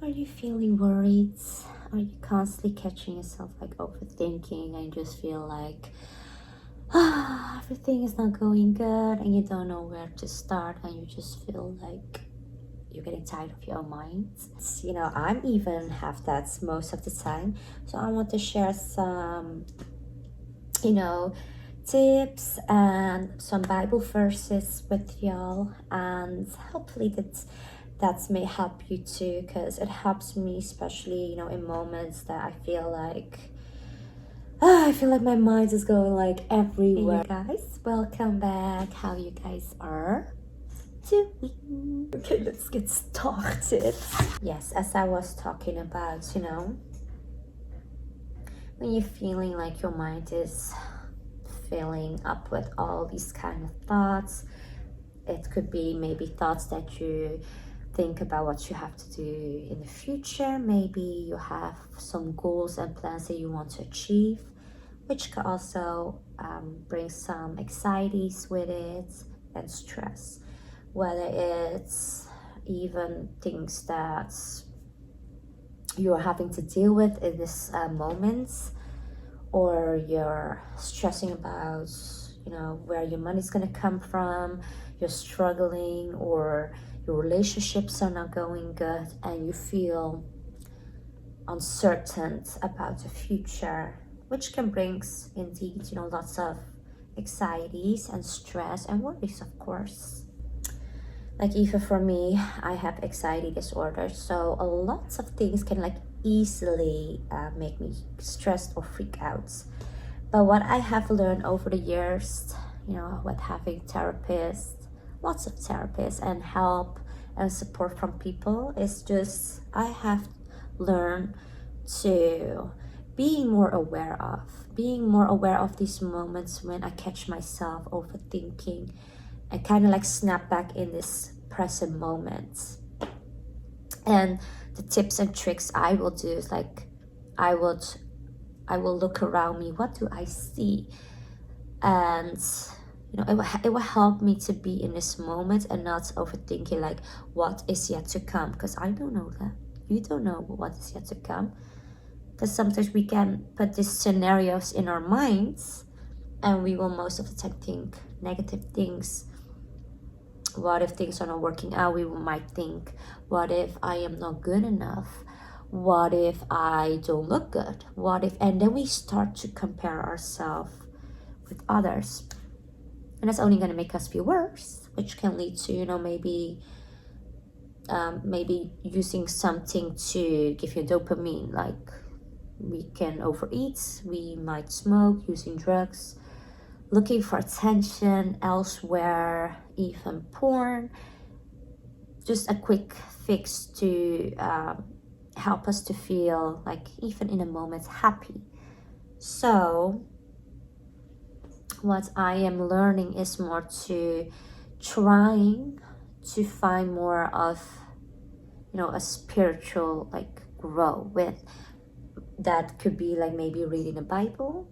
Are you feeling worried? Are you constantly catching yourself like overthinking and you just feel like everything is not going good and you don't know where to start and you just feel like you're getting tired of your mind? I'm even have that most of the time. So I want to share some, you know, tips and some Bible verses with y'all, and hopefully that may help you too, because it helps me, especially in moments that I feel like my mind is going like everywhere. Hey you guys, welcome back. How you guys are doing? Okay, let's get started. Yes, as I was talking about, when you're feeling like your mind is filling up with all these kind of thoughts. It could be maybe thoughts that you think about what you have to do in the future. Maybe you have some goals and plans that you want to achieve, which could also bring some anxieties with it and stress. Whether it's even things that you're having to deal with in this moment, or you're stressing about where your money's going to come from, you're struggling, or your relationships are not going good and you feel uncertain about the future, which can bring indeed lots of anxieties and stress and worries, of course. Like even for me, I have anxiety disorder, so a lot of things can easily make me stressed or freak out. But what I have learned over the years, with having lots of therapists and help and support from people, is just I have learned to being more aware of these moments when I catch myself overthinking and kind of snap back in this present moment. And the tips and tricks I will do is I will look around me. What do I see? And it will help me to be in this moment and not overthinking what is yet to come, because I don't know that. You don't know what is yet to come, because sometimes we can put these scenarios in our minds and we will most of the time think negative things. What if things are not working out? We might think, what if I am not good enough? What if I don't look good? And then we start to compare ourselves with others. And that's only going to make us feel worse, which can lead to, maybe using something to give you dopamine. Like we can overeat, we might smoke, using drugs, looking for attention elsewhere, even porn. Just a quick fix to help us to feel even in a moment happy. So what I am learning is more to trying to find more of a spiritual grow with. That could be maybe reading the Bible,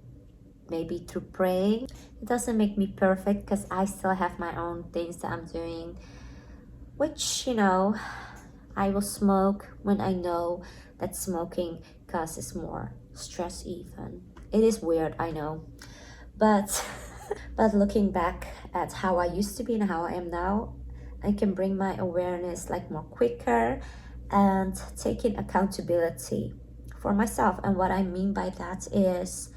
maybe through praying. It doesn't make me perfect, because I still have my own things that I'm doing, which I will smoke when I know that smoking causes more stress. Even it is weird, I know, but looking back at how I used to be and how I am now, I can bring my awareness more quicker and taking accountability for myself. And what I mean by that is,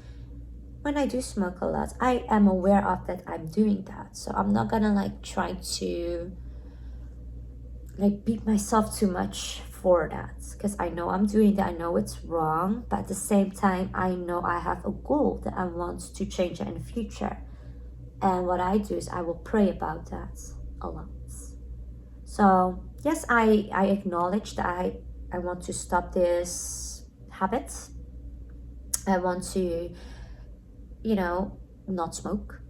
when I do smoke a lot, I am aware of that I'm doing that. So I'm not gonna try to beat myself too much for that, because I know I'm doing that. I know it's wrong, but at the same time, I know I have a goal that I want to change it in the future. And what I do is I will pray about that a lot. So yes, I acknowledge that I want to stop this habit. I want to not smoke,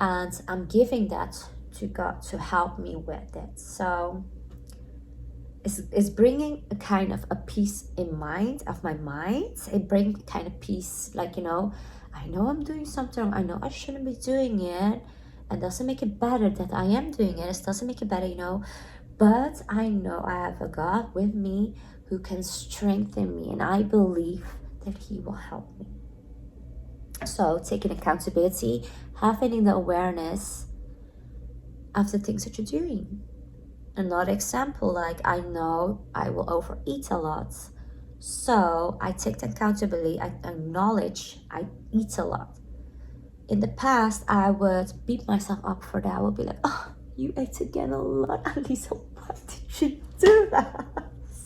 and I'm giving that to God to help me with it. So it's bringing a kind of a peace in mind of my mind. It brings kind of peace, I know I'm doing something wrong. I know I shouldn't be doing it, and doesn't make it better that I am doing it. It doesn't make it better, but I know I have a God with me who can strengthen me, and I believe that he will help me. So taking accountability, having the awareness of the things that you're doing. Another example, like I know I will overeat a lot. So I take the accountability, I acknowledge I eat a lot. In the past, I would beat myself up for that. I would be like, oh, you ate again a lot. Alisa, why did you do that?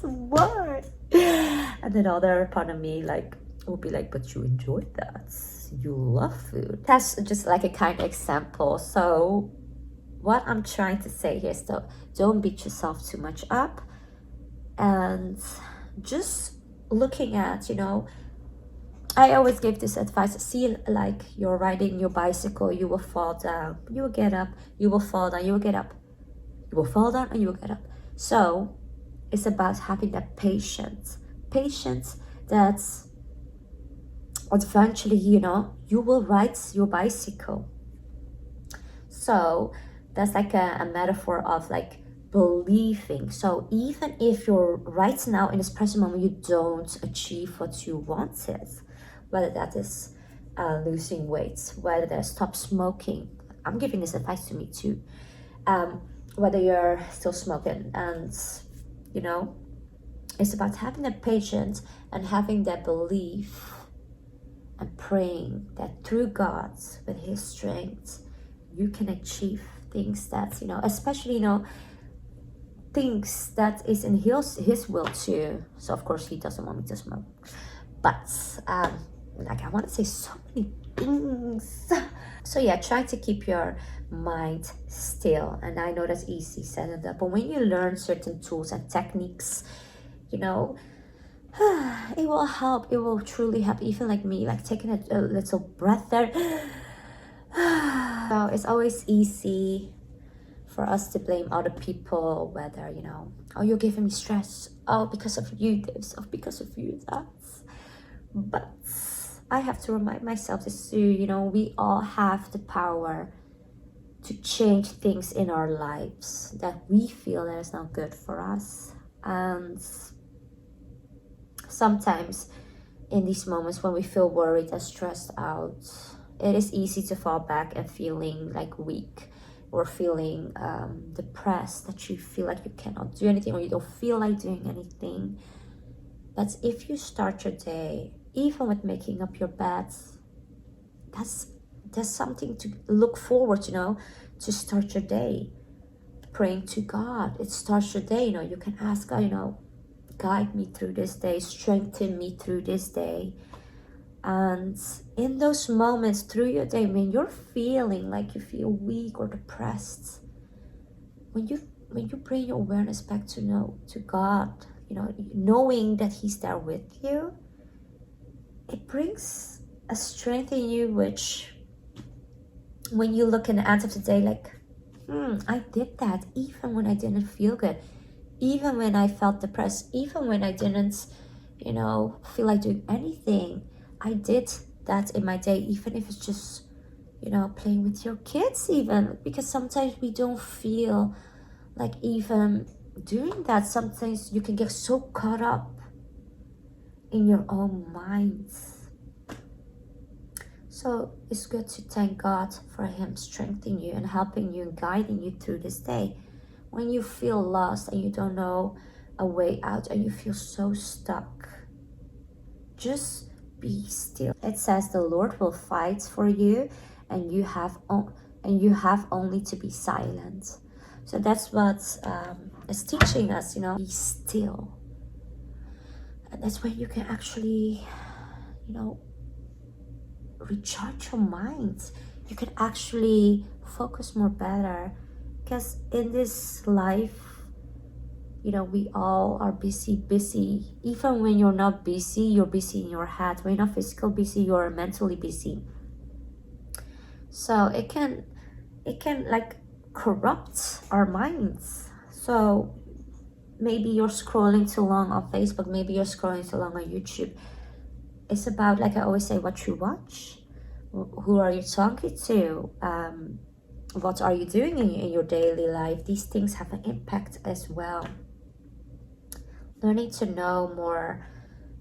Why? And then other part of me like would be like, but you enjoyed that. You love food. That's just like a kind of example. So what I'm trying to say here is though, don't beat yourself too much up, and just looking at, I always give this advice. See, like you're riding your bicycle, you will fall down, you will get up, you will fall down, you will get up, you will fall down, and you will get up. So it's about having that patience that's eventually, you will ride your bicycle. So that's like a metaphor of like believing. So even if you're right now in this present moment, you don't achieve what you wanted, whether that is losing weight, whether that's stop smoking. I'm giving this advice to me too. Whether you're still smoking, and it's about having that patience and having that belief and praying that through God, with his strength, you can achieve things that, especially, things that is in his will too. So of course he doesn't want me to smoke, but like I want to say so many things. So yeah, try to keep your mind still, and I know that's easy said and done, but when you learn certain tools and techniques, it will help. It will truly help. Even like me, like taking a little breath there. So it's always easy for us to blame other people, whether, oh, you're giving me stress, oh, because of you this, oh, because of you that. But I have to remind myself this too, we all have the power to change things in our lives that we feel that is not good for us. And sometimes in these moments when we feel worried and stressed out, it is easy to fall back and feeling like weak, or feeling depressed, that you feel like you cannot do anything, or you don't feel like doing anything. But if you start your day, even with making up your beds, that's something to look forward to, to start your day. Praying to God, it starts your day. You can ask God, guide me through this day, strengthen me through this day. And in those moments through your day, when you're feeling like you feel weak or depressed, when you bring your awareness back to God, knowing that he's there with you, it brings a strength in you, which when you look in the end of the day, like, I did that even when I didn't feel good, even when I felt depressed, even when I didn't, feel like doing anything. I did that in my day, even if it's just, playing with your kids, even, because sometimes we don't feel like even doing that. Sometimes you can get so caught up in your own minds. So it's good to thank God for him strengthening you and helping you and guiding you through this day. When you feel lost and you don't know a way out and you feel so stuck, just be still. It says the Lord will fight for you, and you have only to be silent. So that's what it's teaching us, be still. And that's when you can actually, recharge your mind. You can actually focus more better, because in this life, we all are busy. Even when you're not busy, you're busy in your head. When you're not physically busy, you're mentally busy. So it can like corrupt our minds. So maybe you're scrolling too long on Facebook, maybe you're scrolling too long on YouTube. It's about, like I always say, what you watch. Who are you talking to? What are you doing in your daily life? These things have an impact as well. learning to know more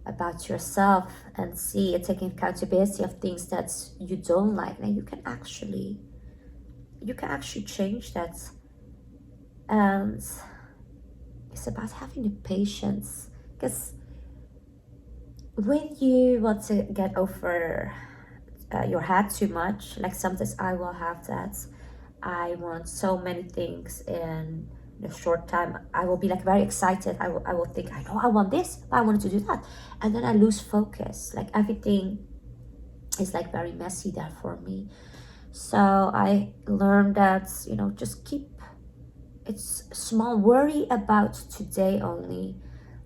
about yourself and see and taking accountability of things that you don't like, and you can actually change that. And it's about having the patience, because when you want to get over your head too much, like sometimes I will have that, I want so many things in a short time. I will be like very excited. I will think, I know I want this, but I wanted to do that. And then I lose focus. Like everything is like very messy there for me. So I learned that, just keep it's small. Worry about today only.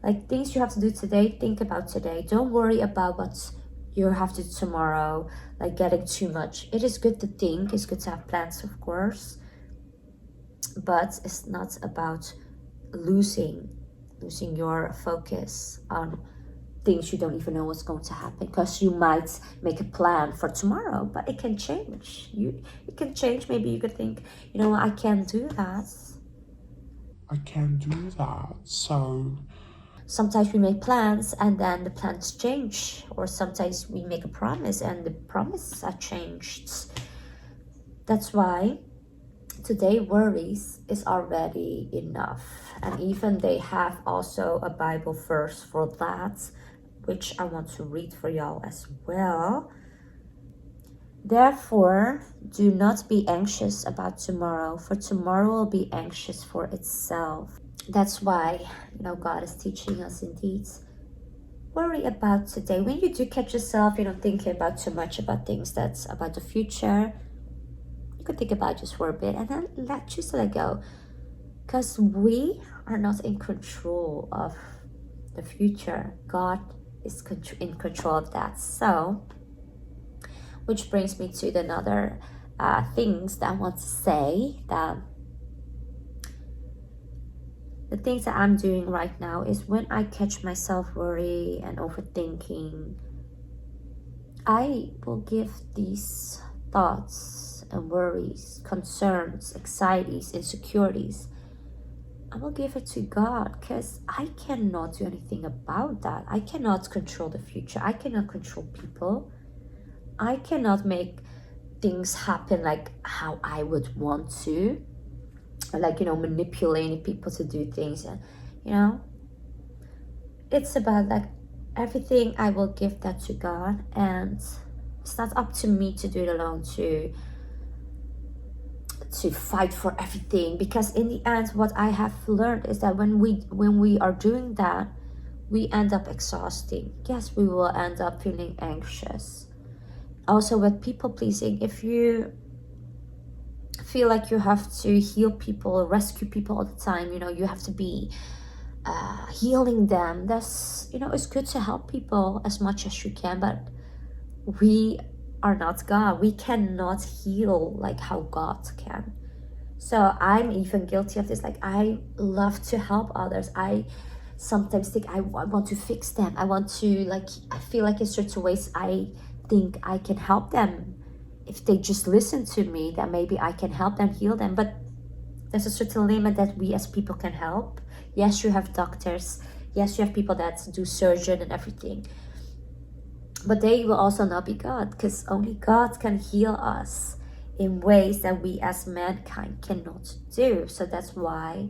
Like things you have to do today, think about today. Don't worry about what you have to do tomorrow, like getting too much. It is good to think, it's good to have plans, of course, but it's not about losing your focus on things you don't even know what's going to happen, because you might make a plan for tomorrow, but it can change. It can change. Maybe you could think, I can't do that. I can't do that. So Sometimes we make plans and then the plans change, or sometimes we make a promise and the promises are changed. That's why today worries is already enough. And even they have also a Bible verse for that, which I want to read for y'all as well. Therefore, do not be anxious about tomorrow, for tomorrow will be anxious for itself. That's why, God is teaching us indeed. Worry about today. When you do catch yourself, thinking about too much about things that's about the future, you could think about just for a bit and then choose to let go. Because we are not in control of the future. God is in control of that. So, which brings me to another things that I want to say, that the things that I'm doing right now is when I catch myself worry and overthinking, I will give these thoughts and worries, concerns, anxieties, insecurities, I will give it to God, because I cannot do anything about that. I cannot control the future. I cannot control people. I cannot make things happen like how I would want to, or like, manipulating people to do things. And, it's about like everything, I will give that to God. And it's not up to me to do it alone, to fight for everything, because in the end what I have learned is that when we are doing that, we end up exhausting. Yes, we will end up feeling anxious. Also with people pleasing, if you feel like you have to heal people, rescue people all the time, you have to be healing them. That's, it's good to help people as much as you can, but we are not God. We cannot heal like how God can. So I'm even guilty of this. Like, I love to help others. I sometimes think I want to fix them. I want to, like, I feel like in certain ways I think I can help them. If they just listen to me, then maybe I can help them, heal them. But there's a certain limit that we as people can help. Yes, you have doctors. Yes, you have people that do surgery and everything. But they will also not be God, because only God can heal us in ways that we as mankind cannot do. So that's why,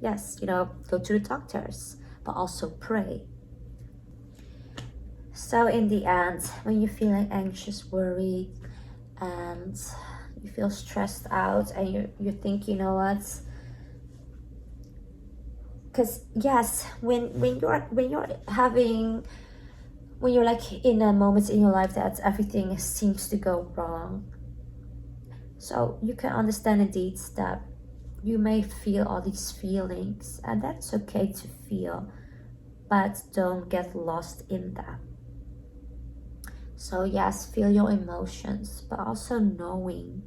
yes, go to the doctors, but also pray. So in the end, when you feel like anxious, worried, and you feel stressed out, and you think, what? Because yes, when you're having, when you're like in a moment in your life that everything seems to go wrong, so you can understand indeed that you may feel all these feelings, and that's okay to feel, but don't get lost in that. So yes, feel your emotions, but also knowing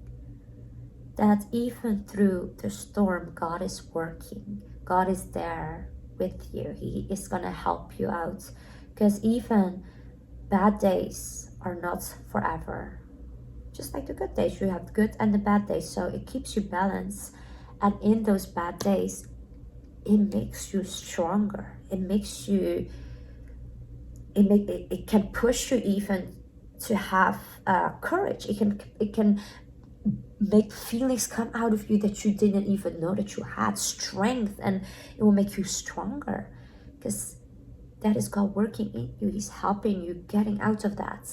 that even through the storm, God is working. God is there with you. He is gonna help you out, because even bad days are not forever. Just like the good days, you have the good and the bad days, so it keeps you balanced. And in those bad days, it makes you stronger. it makes you, it can push you even to have courage. It can make feelings come out of you that you didn't even know that you had, strength, and it will make you stronger, because that is God working in you. He's helping you getting out of that.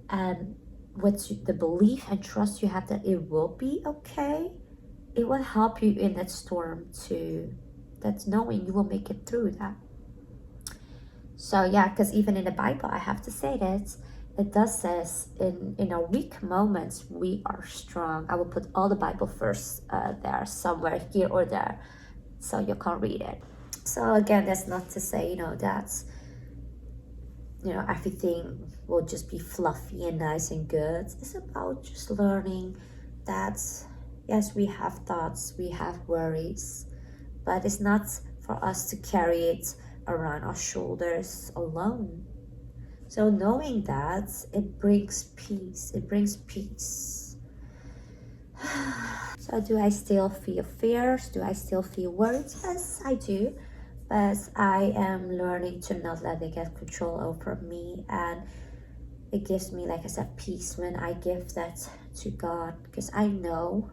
And with the belief and trust you have that it will be okay, it will help you in that storm too. That's knowing you will make it through that. So yeah, because even in the Bible, I have to say that it does says in our weak moments we are strong. I will put all the Bible verse there somewhere here or there, so you can read it. So again, that's not to say that everything will just be fluffy and nice and good. It's about just learning that yes, we have thoughts, we have worries, but it's not for us to carry it around our shoulders alone. So knowing that, it brings peace. It brings peace. So do I still feel fears? Do I still feel worries? Yes, I do. But I am learning to not let it get control over me. And it gives me, like I said, peace when I give that to God. Because I know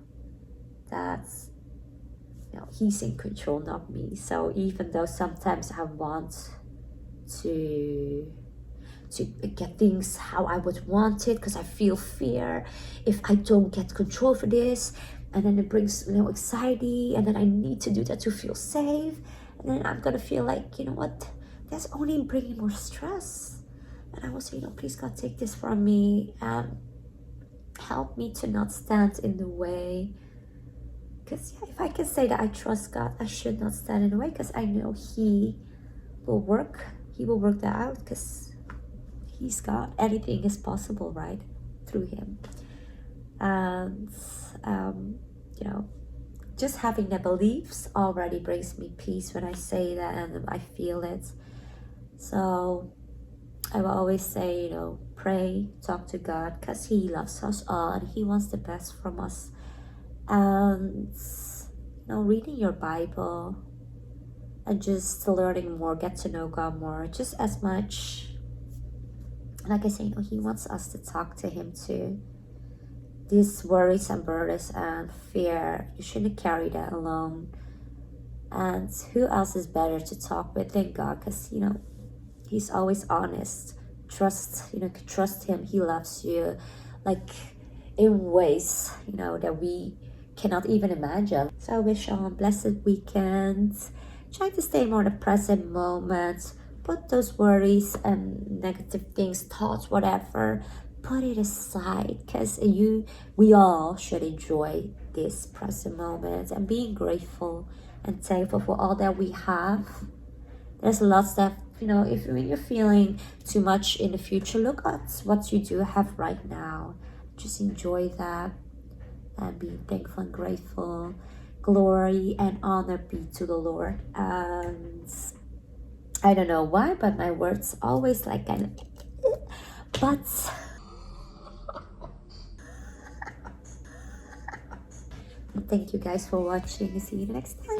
that He's in control, not me. So even though sometimes I want to get things how I would want it, because I feel fear if I don't get control for this, and then it brings anxiety, and then I need to do that to feel safe, and then I'm gonna feel like, what, that's only bringing more stress. And I will say, please God, take this from me and help me to not stand in the way. Because if I can say that I trust God, I should not stand in the way, because I know He will work that out, because He's God. Anything is possible, right? Through Him. And just having the beliefs already brings me peace when I say that and I feel it. So I will always say, pray, talk to God, because He loves us all and He wants the best from us. And reading your Bible and just learning more, get to know God more, just as much. Like I say, He wants us to talk to Him too. These worries and burdens and fear, you shouldn't carry that alone. And who else is better to talk with than God? Because He's always honest. Trust Him. He loves you, like in ways that we cannot even imagine. So I wish you all a blessed weekend. Try to stay more in the present moment. Put those worries and negative things, thoughts, whatever, put it aside, because we all should enjoy this present moment and being grateful and thankful for all that we have. There's lots that, when you're feeling too much in the future, look at what you do have right now. Just enjoy that and be thankful and grateful. Glory and honor be to the Lord. And I don't know why, but my words always like kind of, but thank you guys for watching. See you next time.